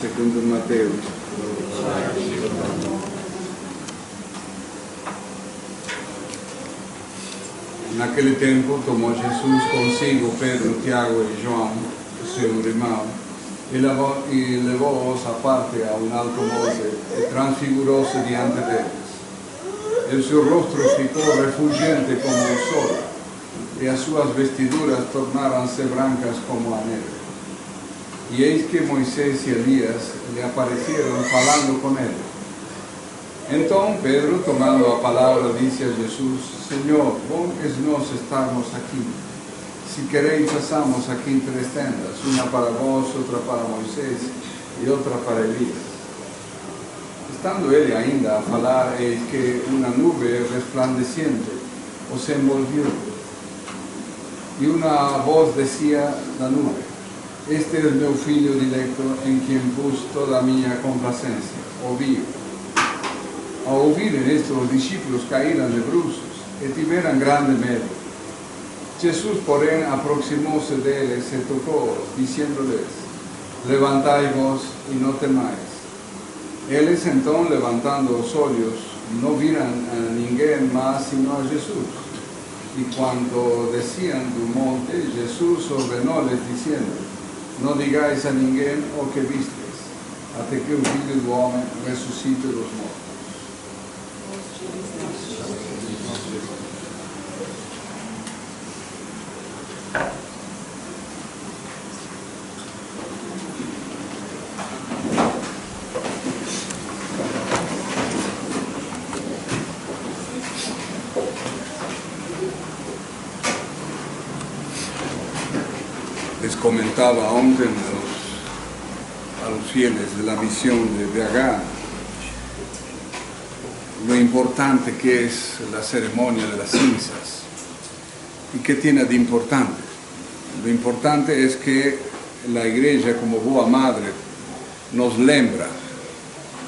Secondo Matteo. Naquele tempo tomou Jesus consigo Pedro, Tiago e João, seu irmão, e levou-os à parte a um alto monte e transfigurou-se diante deles. E seu rosto ficou refulgente como o sol, e as suas vestiduras tornaram-se brancas como a neve. E eis que Moisés e Elias lhe apareceram falando com ele. Então Pedro, tomando a palavra, disse a Jesus: Senhor, bom é nós estarmos aqui. Se quereis, façamos aqui 3 tendas, uma para vós, outra para Moisés e outra para Elias. Estando ele ainda a falar, eis que uma nuvem resplandeciente os envolviu. E uma voz descia da nuvem: Este é o meu filho dilecto, em quem pus toda a minha complacência. Ouvi-o. Ao ouvirem isto, os discípulos caíram de bruços e tiveram grande medo. Jesus, porém, aproximou-se deles e tocou-os, dizendo-lhes: Levantai-vos e não temais. Eles, então, levantando os olhos, não viram a ninguém mais senão a Jesus. E quando desciam do monte, Jesus ordenou-lhes, dizendo: Não digais a ninguém o que vistes, até que o Filho do Homem ressuscite dos mortos. Les comentaba ontem a los fieles de la misión de BH lo importante que es la ceremonia de las cinzas. ¿Y qué tiene de importante? Lo importante es que la iglesia, como boa madre, nos lembra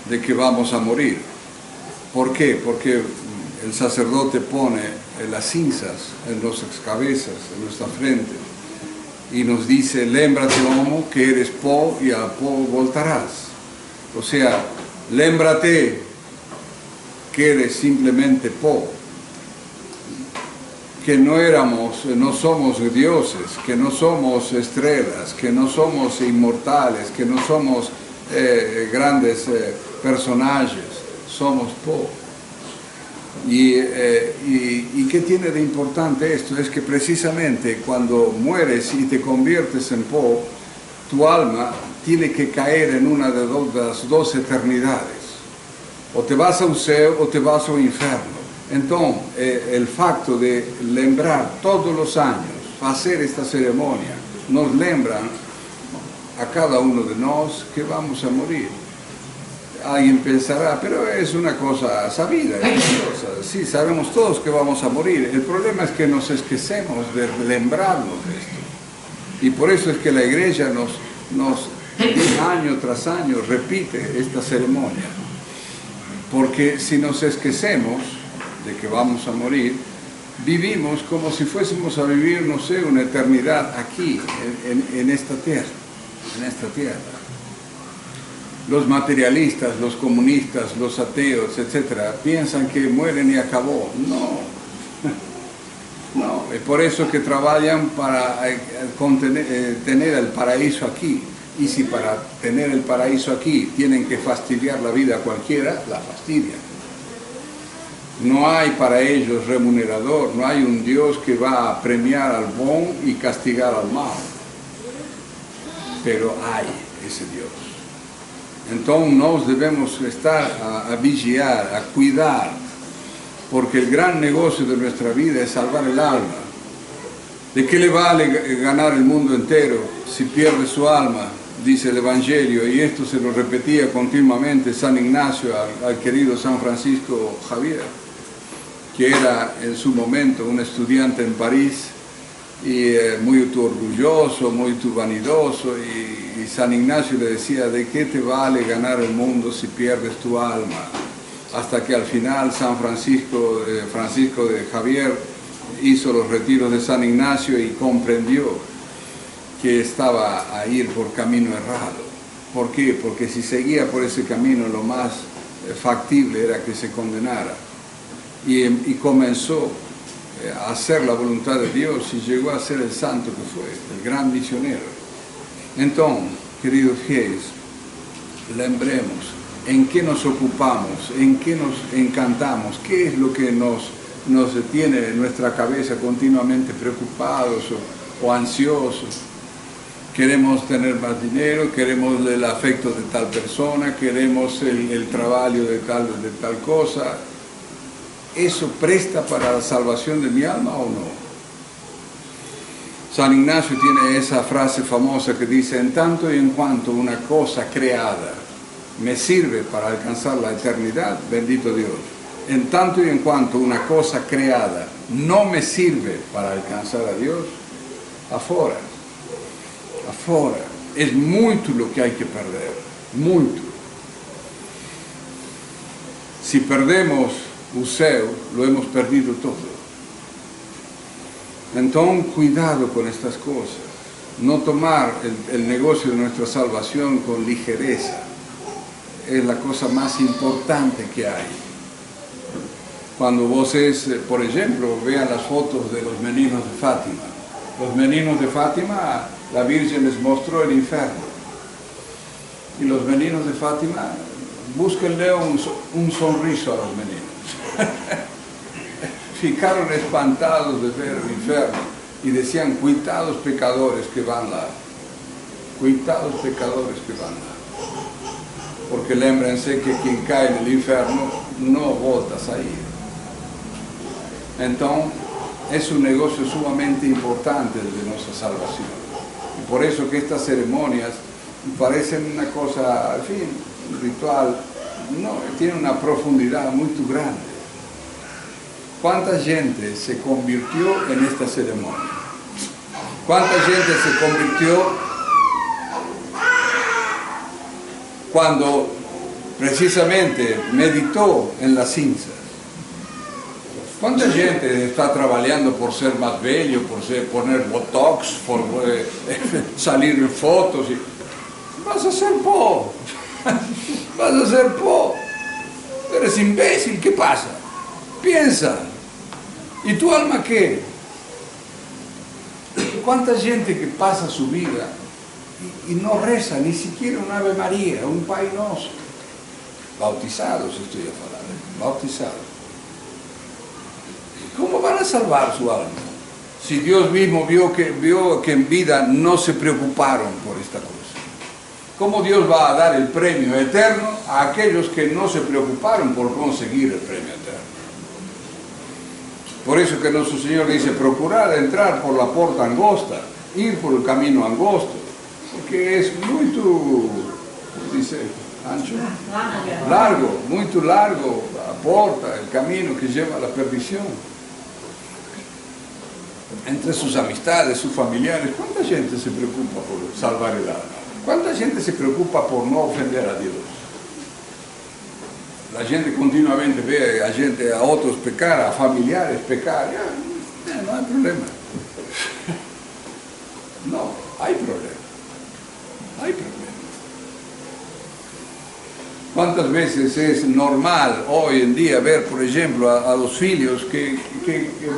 de que vamos a morir. ¿Por qué? Porque el sacerdote pone las cinzas en nuestras cabezas, en nuestra frente, y nos dice: lémbrate, homo, que eres po y a po voltarás. O sea, lémbrate que eres simplemente po, que no somos dioses, que no somos estrellas, que no somos inmortales, que no somos grandes personajes, somos po. ¿Y qué tiene de importante esto? Es que precisamente cuando mueres y te conviertes en po, tu alma tiene que caer en una de las dos eternidades. O te vas a un cielo o te vas a un infierno. Entonces, el facto de lembrar todos los años, hacer esta ceremonia, nos lembran a cada uno de nosotros que vamos a morir. Alguien pensará, pero es una cosa sabida, sí, sabemos todos que vamos a morir. El problema es que nos esquecemos de lembrarnos de esto. Y por eso es que la iglesia nos año tras año repite esta ceremonia. Porque si nos esquecemos de que vamos a morir, vivimos como si fuésemos a vivir, no sé, una eternidad aquí, en esta tierra. Los materialistas, los comunistas, los ateos, etc., piensan que mueren y acabó. No, es por eso que trabajan para tener el paraíso aquí. Y si para tener el paraíso aquí tienen que fastidiar la vida a cualquiera, la fastidian. No hay para ellos remunerador, no hay un Dios que va a premiar al bon y castigar al mal. Pero hay ese Dios. Entonces nos debemos estar a vigiar, a cuidar, porque el gran negocio de nuestra vida es salvar el alma. ¿De qué le vale ganar el mundo entero si pierde su alma? Dice el Evangelio, y esto se lo repetía continuamente San Ignacio al querido San Francisco Javier, que era en su momento un estudiante en París, y muy orgulloso, muy vanidoso, y San Ignacio le decía: ¿de qué te vale ganar el mundo si pierdes tu alma? Hasta que al final San Francisco de Javier hizo los retiros de San Ignacio y comprendió que estaba a ir por camino errado. ¿Por qué? Porque si seguía por ese camino lo más factible era que se condenara. Y comenzó a hacer la voluntad de Dios y llegó a ser el santo que fue, el gran misionero. Entonces, queridos fieles, lembremos en qué nos ocupamos, en qué nos encantamos, qué es lo que nos tiene en nuestra cabeza continuamente preocupados o ansiosos. Queremos tener más dinero, queremos el afecto de tal persona, queremos el trabajo de tal cosa. ¿Eso presta para la salvación de mi alma o no? San Ignacio tiene esa frase famosa que dice: en tanto y en cuanto una cosa creada me sirve para alcanzar la eternidad, bendito Dios. En tanto y en cuanto una cosa creada no me sirve para alcanzar a Dios, afuera. Es mucho lo que hay que perder, mucho. Si perdemos Useo, lo hemos perdido todo. Entonces, cuidado con estas cosas. No tomar el negocio de nuestra salvación con ligereza. Es la cosa más importante que hay. Cuando vos por ejemplo, vean las fotos de los meninos de Fátima. Los meninos de Fátima, la Virgen les mostró el infierno. Y los meninos de Fátima, búsquenle un sonriso a los meninos. Ficaron espantados de ver el infierno y decían: cuitados pecadores que van lá. Cuitados pecadores que van lá. Porque lembrense que quien cae en el infierno no volta a salir. Entonces, es un negocio sumamente importante de nuestra salvación. Y por eso que estas ceremonias parecen una cosa, en fin, un ritual, no, tiene una profundidad muy grande. ¿Cuánta gente se convirtió en esta ceremonia? ¿Cuánta gente se convirtió cuando precisamente meditó en las cinzas? ¿Cuánta gente está trabajando por ser más bello, por poner botox, por salir en fotos? Vas a ser po. Vas a ser po. Eres imbécil, ¿qué pasa? Piensa. ¿Y tu alma qué? ¿Cuánta gente que pasa su vida y no reza ni siquiera un Ave María, un Pai Nostro? Bautizados estoy hablando, bautizados. ¿Cómo van a salvar su alma? Si Dios mismo vio que en vida no se preocuparon por esta cosa. ¿Cómo Dios va a dar el premio eterno a aquellos que no se preocuparon por conseguir el premio eterno? Por eso que nuestro Señor dice: procurar entrar por la puerta angosta, ir por el camino angosto, porque es muy, dice, ancho, largo, muy largo la puerta, el camino que lleva a la perdición. Entre sus amistades, sus familiares, ¿cuánta gente se preocupa por salvar el alma? ¿Cuánta gente se preocupa por no ofender a Dios? La gente continuamente ve a otros pecar, a familiares pecar. No hay problema. No, hay problema. Hay problema. ¿Cuántas veces es normal hoy en día ver, por ejemplo, a los hijos que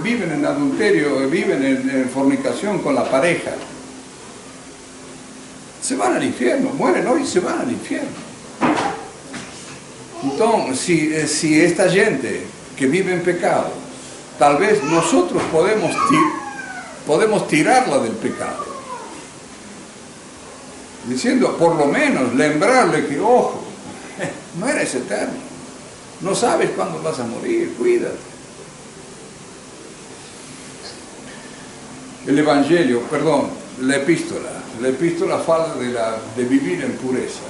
viven en adulterio, viven en fornicación con la pareja? Se van al infierno, mueren hoy y se van al infierno. Entonces, si esta gente que vive en pecado, tal vez nosotros podemos tirarla del pecado, diciendo, por lo menos, lembrarle que, ojo, no eres eterno, no sabes cuándo vas a morir, cuídate. El Evangelio, perdón, la epístola habla de vivir en pureza.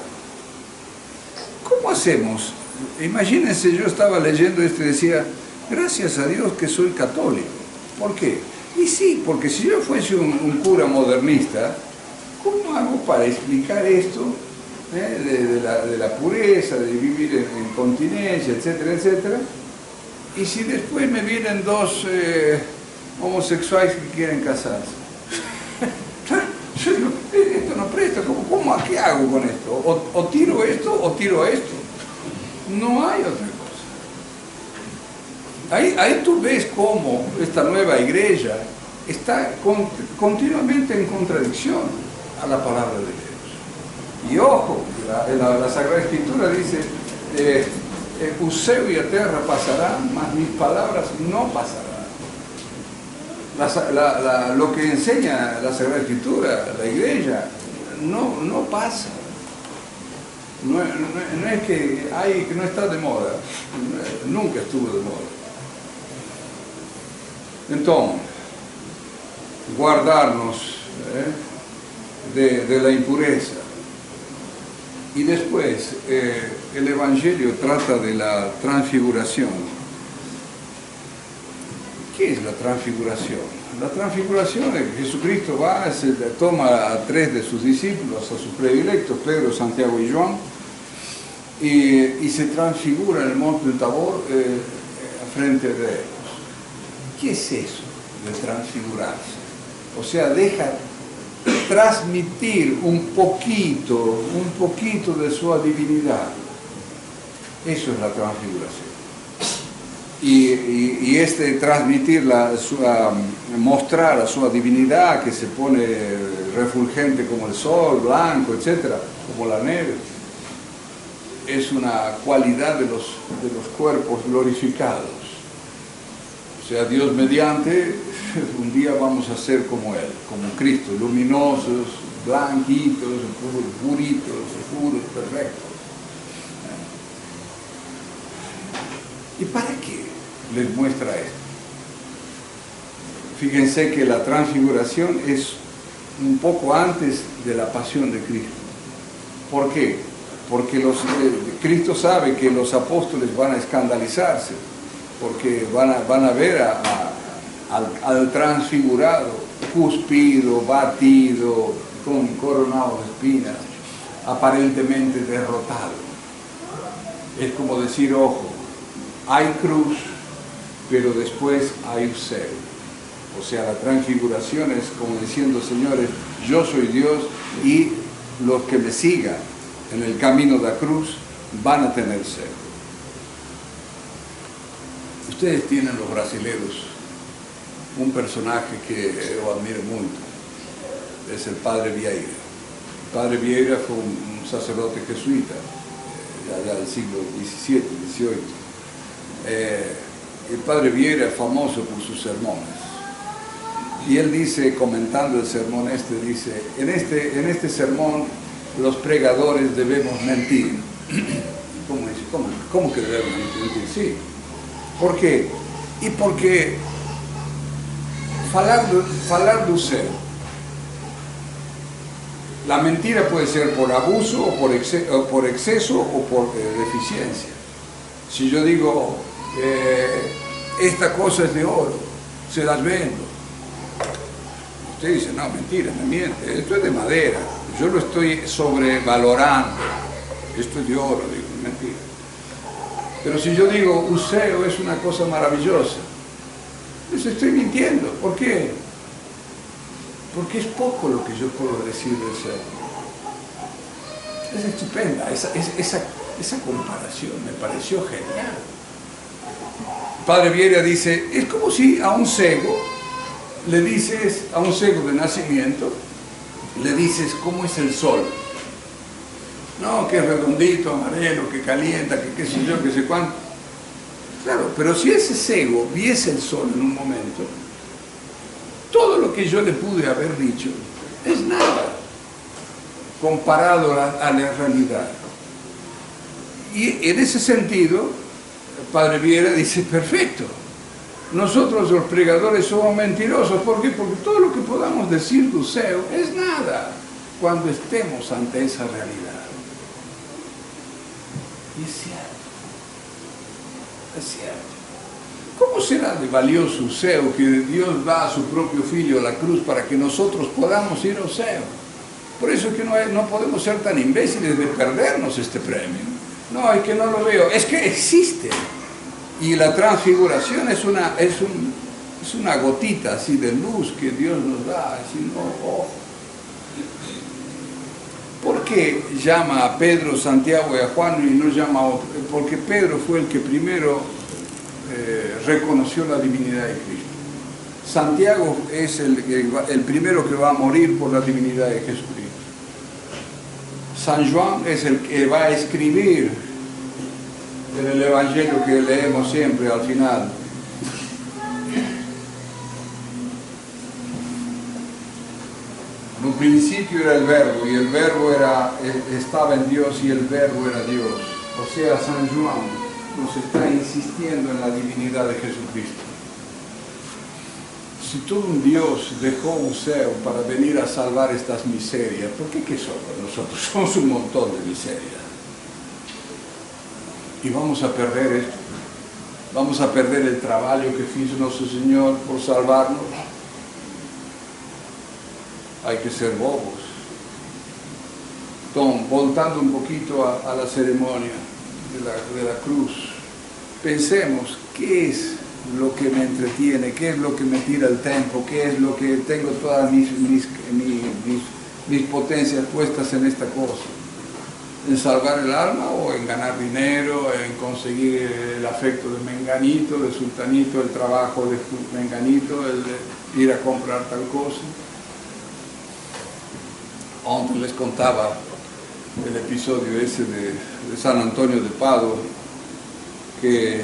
¿Cómo hacemos? Imagínense, yo estaba leyendo esto y decía, gracias a Dios que soy católico. ¿Por qué? Y sí, porque si yo fuese un cura modernista, ¿cómo hago para explicar esto de la pureza, de vivir en continencia, etcétera, etcétera? Y si después me vienen dos homosexuales que quieren casarse. Yo digo, esto no presta. esto, ¿qué hago con esto? O tiro esto o tiro esto. No hay otra cosa. Ahí tú ves cómo esta nueva iglesia está continuamente en contradicción a la palabra de Dios. Y ojo, la Sagrada Escritura dice, Useu y a tierra pasarán, mas mis palabras no pasarán. Lo que enseña la Sagrada Escritura, la iglesia, no pasa. No es que no está de moda, nunca estuvo de moda. Entonces, guardarnos de la impureza. Y después, el Evangelio trata de la transfiguración. ¿Qué es la transfiguración? La transfiguración es que Jesucristo va, toma a 3 de sus discípulos, a sus predilectos, Pedro, Santiago y Juan, y se transfigura en el monte del Tabor frente de ellos. ¿Qué es eso de transfigurarse? O sea, deja transmitir un poquito de su divinidad. Eso es la transfiguración. Y transmitir, mostrar a su divinidad, que se pone refulgente como el sol, blanco, etcétera, como la nieve, es una cualidad de los cuerpos glorificados. O sea, Dios mediante, un día vamos a ser como Él, como Cristo, luminosos, blanquitos, puritos, puros, perfectos. ¿Y para qué les muestra esto? Fíjense que la transfiguración es un poco antes de la pasión de Cristo. ¿Por qué? Porque Cristo sabe que los apóstoles van a escandalizarse, porque van a ver al transfigurado, cuspido, batido, coronado de espinas, aparentemente derrotado. Es como decir, ojo, hay cruz, pero después hay Useu. O sea, la transfiguración es como diciendo, señores, yo soy Dios y los que me sigan en el camino de la cruz van a tener Useu. Ustedes tienen, los brasileños, un personaje que yo admiro mucho, es el Padre Vieira. El Padre Vieira fue un sacerdote jesuita, allá del siglo XVII, XVIII. El Padre Vieira es famoso por sus sermones. Y él dice, comentando el sermón dice, en este sermón los pregadores debemos mentir. ¿Cómo que debemos mentir? Sí. ¿Por qué? Y porque falar do ser. La mentira puede ser por abuso, o por exceso, o por deficiencia. Si yo digo, esta cosa es de oro, se las vendo. Usted dice, no, mentira, me miente, esto es de madera, yo lo estoy sobrevalorando, esto es de oro, digo, mentira. Pero si yo digo, Useu es una cosa maravillosa, les estoy mintiendo. ¿Por qué? Porque es poco lo que yo puedo decir del ser. Es estupenda, esa comparación me pareció genial. Padre Vieira dice, es como si a un ciego le dices, a un ciego de nacimiento, le dices cómo es el sol. No, que es redondito, amarelo, que calienta, que qué sé yo, que sé cuánto. Claro, pero si ese ciego viese el sol en un momento, todo lo que yo le pude haber dicho es nada comparado a la realidad. Y en ese sentido, el Padre Vieira dice, perfecto, nosotros los pregadores somos mentirosos. ¿Por qué? Porque todo lo que podamos decir de Useu es nada cuando estemos ante esa realidad. Y es cierto, es cierto. ¿Cómo será de valioso Useu que Dios da a su propio Hijo a la cruz para que nosotros podamos ir a Useu? Por eso es que no podemos ser tan imbéciles de perdernos este premio. No, es que no lo veo, es que existe. Y la transfiguración es una gotita así de luz que Dios nos da, así, no, ojo. ¿Por qué llama a Pedro, Santiago y a Juan y no llama a otro? Porque Pedro fue el que primero reconoció la divinidad de Cristo. Santiago es el primero que va a morir por la divinidad de Jesucristo. San Juan es el que va a escribir en el Evangelio que leemos siempre al final. En un principio era el Verbo, y el Verbo estaba en Dios, y el Verbo era Dios. O sea, San Juan nos está insistiendo en la divinidad de Jesucristo. Si todo un Dios dejó un ser para venir a salvar estas miserias, ¿por qué somos nosotros? Somos un montón de miserias. Y vamos a perder esto. Vamos a perder el trabajo que hizo nuestro Señor por salvarnos. Hay que ser bobos. Entonces, voltando un poquito a la ceremonia de la cruz, pensemos qué es lo que me entretiene, qué es lo que me tira el tiempo, qué es lo que tengo todas mis potencias puestas en esta cosa. ¿En salvar el alma o en ganar dinero, en conseguir el afecto de menganito, de sultanito, el trabajo de menganito, el de ir a comprar tal cosa? Antes les contaba el episodio ese de San Antonio de Padua, que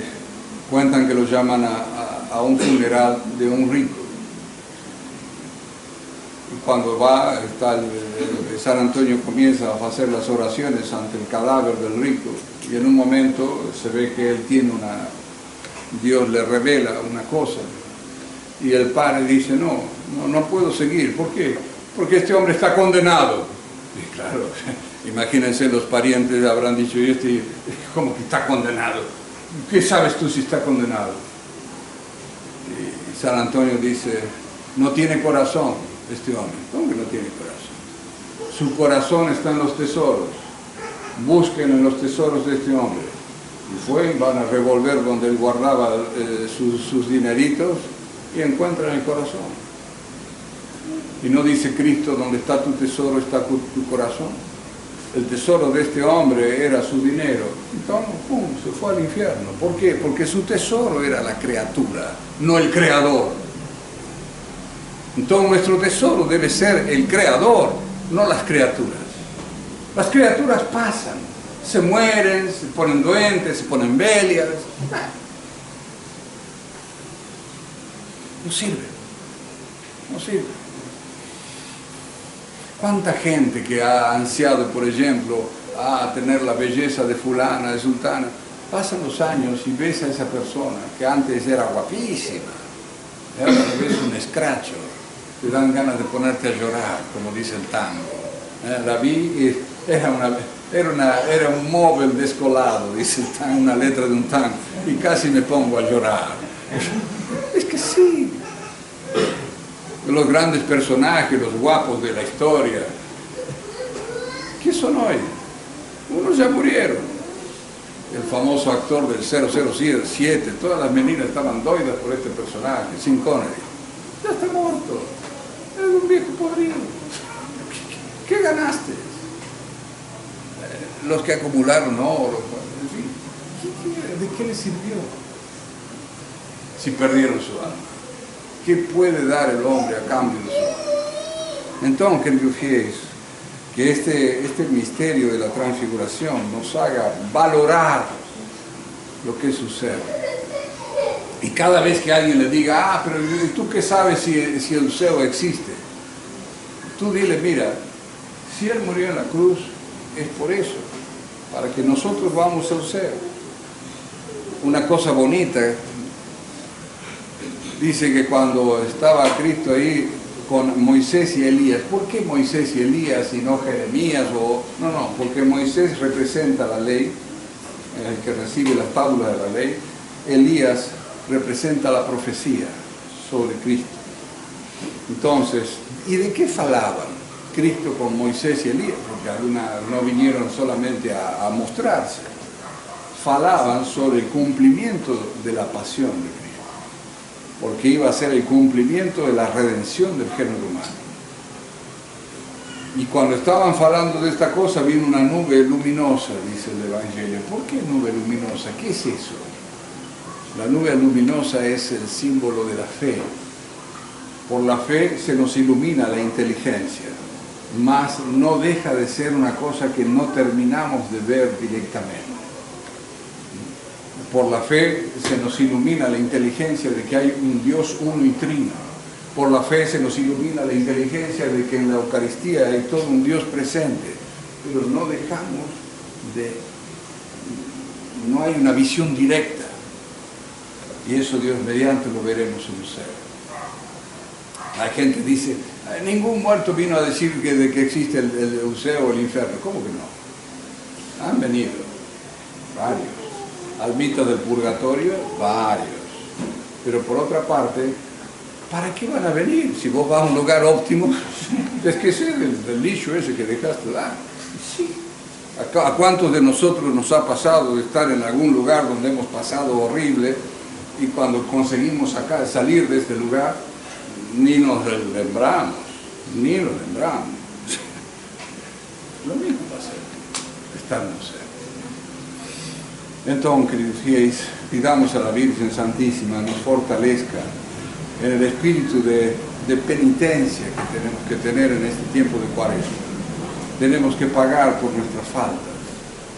cuentan que lo llaman a un funeral de un rico. Y cuando va, San Antonio comienza a hacer las oraciones ante el cadáver del rico, y en un momento se ve que él tiene Dios le revela una cosa, y el padre dice, no puedo seguir. ¿Por qué? Porque este hombre está condenado. Y claro, imagínense, los parientes habrán dicho, ¿y cómo que está condenado? ¿Qué sabes tú si está condenado? Y San Antonio dice, no tiene corazón este hombre. ¿Cómo que no tiene corazón? Su corazón está en los tesoros. Busquen en los tesoros de este hombre. Y van a revolver donde él guardaba sus dineritos y encuentran el corazón. Y no dice Cristo, donde está tu tesoro está tu corazón. El tesoro de este hombre era su dinero. Entonces, ¡pum!, se fue al infierno. ¿Por qué? Porque su tesoro era la criatura, no el creador. Entonces nuestro tesoro debe ser el creador, no las criaturas. Las criaturas pasan, se mueren, se ponen doentes, se ponen belias. No sirve. No sirve. ¿Cuánta gente que ha ansiado, por ejemplo, a tener la belleza de fulana, de sultana, pasan los años y ves a esa persona que antes era guapísima, y ahora ves un escracho, te dan ganas de ponerte a llorar, como dice el tango. La vi y era un móvil descolado, dice el tango, una letra de un tango, y casi me pongo a llorar. Es que sí. Los grandes personajes, los guapos de la historia, ¿qué son hoy? Unos ya murieron. El famoso actor del 007, todas las meninas estaban doidas por este personaje, Sean Connery. Ya está muerto. Es un viejo podrido. ¿Qué ganaste? Los que acumularon oro, en fin, ¿de qué les sirvió? Si perdieron su alma. ¿Qué puede dar el hombre a cambio de su alma? Entonces, queridos fieles, que este misterio de la transfiguración nos haga valorar lo que sucede. Y cada vez que alguien le diga, pero ¿tú qué sabes si el cielo existe? Tú dile, mira, si Él murió en la cruz, es por eso, para que nosotros vamos al cielo. Una cosa bonita, dice que cuando estaba Cristo ahí con Moisés y Elías, ¿por qué Moisés y Elías y no Jeremías? No, porque Moisés representa la ley, el que recibe las tablas de la ley. Elías representa la profecía sobre Cristo. Entonces, ¿y de qué falaban Cristo con Moisés y Elías? Porque algunas no vinieron solamente a mostrarse, falaban sobre el cumplimiento de la pasión de Cristo, porque iba a ser el cumplimiento de la redención del género humano. Y cuando estaban hablando de esta cosa, vino una nube luminosa, dice el Evangelio. ¿Por qué nube luminosa? ¿Qué es eso? La nube luminosa es el símbolo de la fe. Por la fe se nos ilumina la inteligencia, mas no deja de ser una cosa que no terminamos de ver directamente. Por la fe se nos ilumina la inteligencia de que hay un Dios uno y trino. Por la fe se nos ilumina la inteligencia de que en la Eucaristía hay todo un Dios presente. Pero no dejamos de... no hay una visión directa. Y eso Dios mediante lo veremos en un ser. La gente dice, ningún muerto vino a decir de que existe el cielo o el infierno. ¿Cómo que no? Han venido varios. Almitas del purgatorio, varios. Pero por otra parte, ¿para qué van a venir? Si vos vas a un lugar óptimo, es que ese del lixo ese que dejaste dar. Sí. ¿A cuántos de nosotros nos ha pasado de estar en algún lugar donde hemos pasado horrible y cuando conseguimos salir de este lugar, ni nos lembramos, ni nos lembramos? Lo mismo va a ser, estar no sé. Entonces, queridos fieles, pidamos a la Virgen Santísima nos fortalezca en el espíritu de penitencia que tenemos que tener en este tiempo de Cuaresma. Tenemos que pagar por nuestras faltas,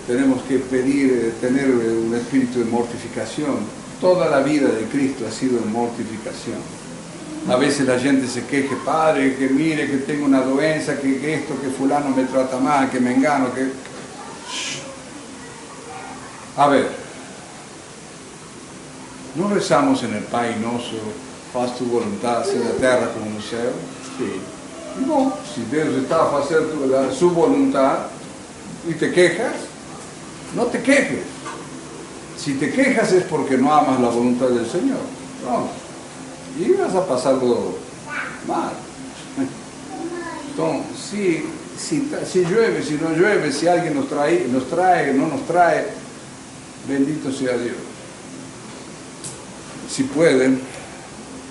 tenemos que pedir, tener un espíritu de mortificación. Toda la vida de Cristo ha sido en mortificación. A veces la gente se queje, Padre, que mire que tengo una doença, que esto, que fulano me trata mal, que me engano, que... A ver, ¿no rezamos en el Pai Nosso, faz tu voluntad en la tierra como en el cielo? Sí. Y bueno, si Dios está a hacer su voluntad y te quejas, no te quejes. Si te quejas es porque no amas la voluntad del Señor. No. Y vas a pasarlo mal. Entonces, si llueve, si no llueve, si alguien nos trae, no nos trae, bendito sea Dios. Si pueden,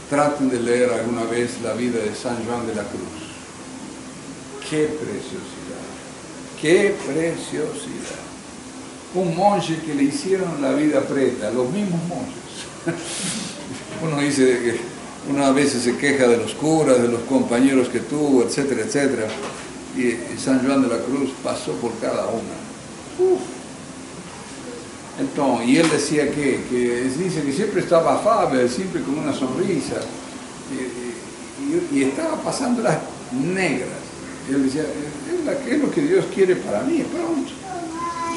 traten de leer alguna vez la vida de San Juan de la Cruz. ¡Qué preciosidad! ¡Qué preciosidad! Un monje que le hicieron la vida preta, los mismos monjes. Uno dice que uno a veces se queja de los curas, de los compañeros que tuvo, etcétera, etcétera. Y San Juan de la Cruz pasó por cada una. Entonces, y él decía que dice que siempre estaba afable, siempre con una sonrisa, y estaba pasando las negras. Y él decía, es lo que Dios quiere para mí, pronto,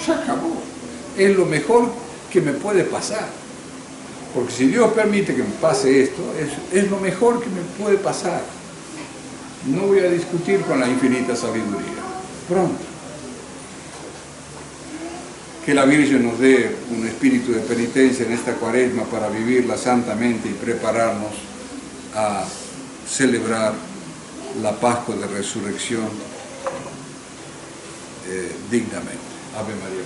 se acabó. Es lo mejor que me puede pasar. Porque si Dios permite que me pase esto, es lo mejor que me puede pasar. No voy a discutir con la infinita sabiduría. Pronto. Que la Virgen nos dé un espíritu de penitencia en esta Cuaresma para vivirla santamente y prepararnos a celebrar la Pascua de Resurrección dignamente. Ave María.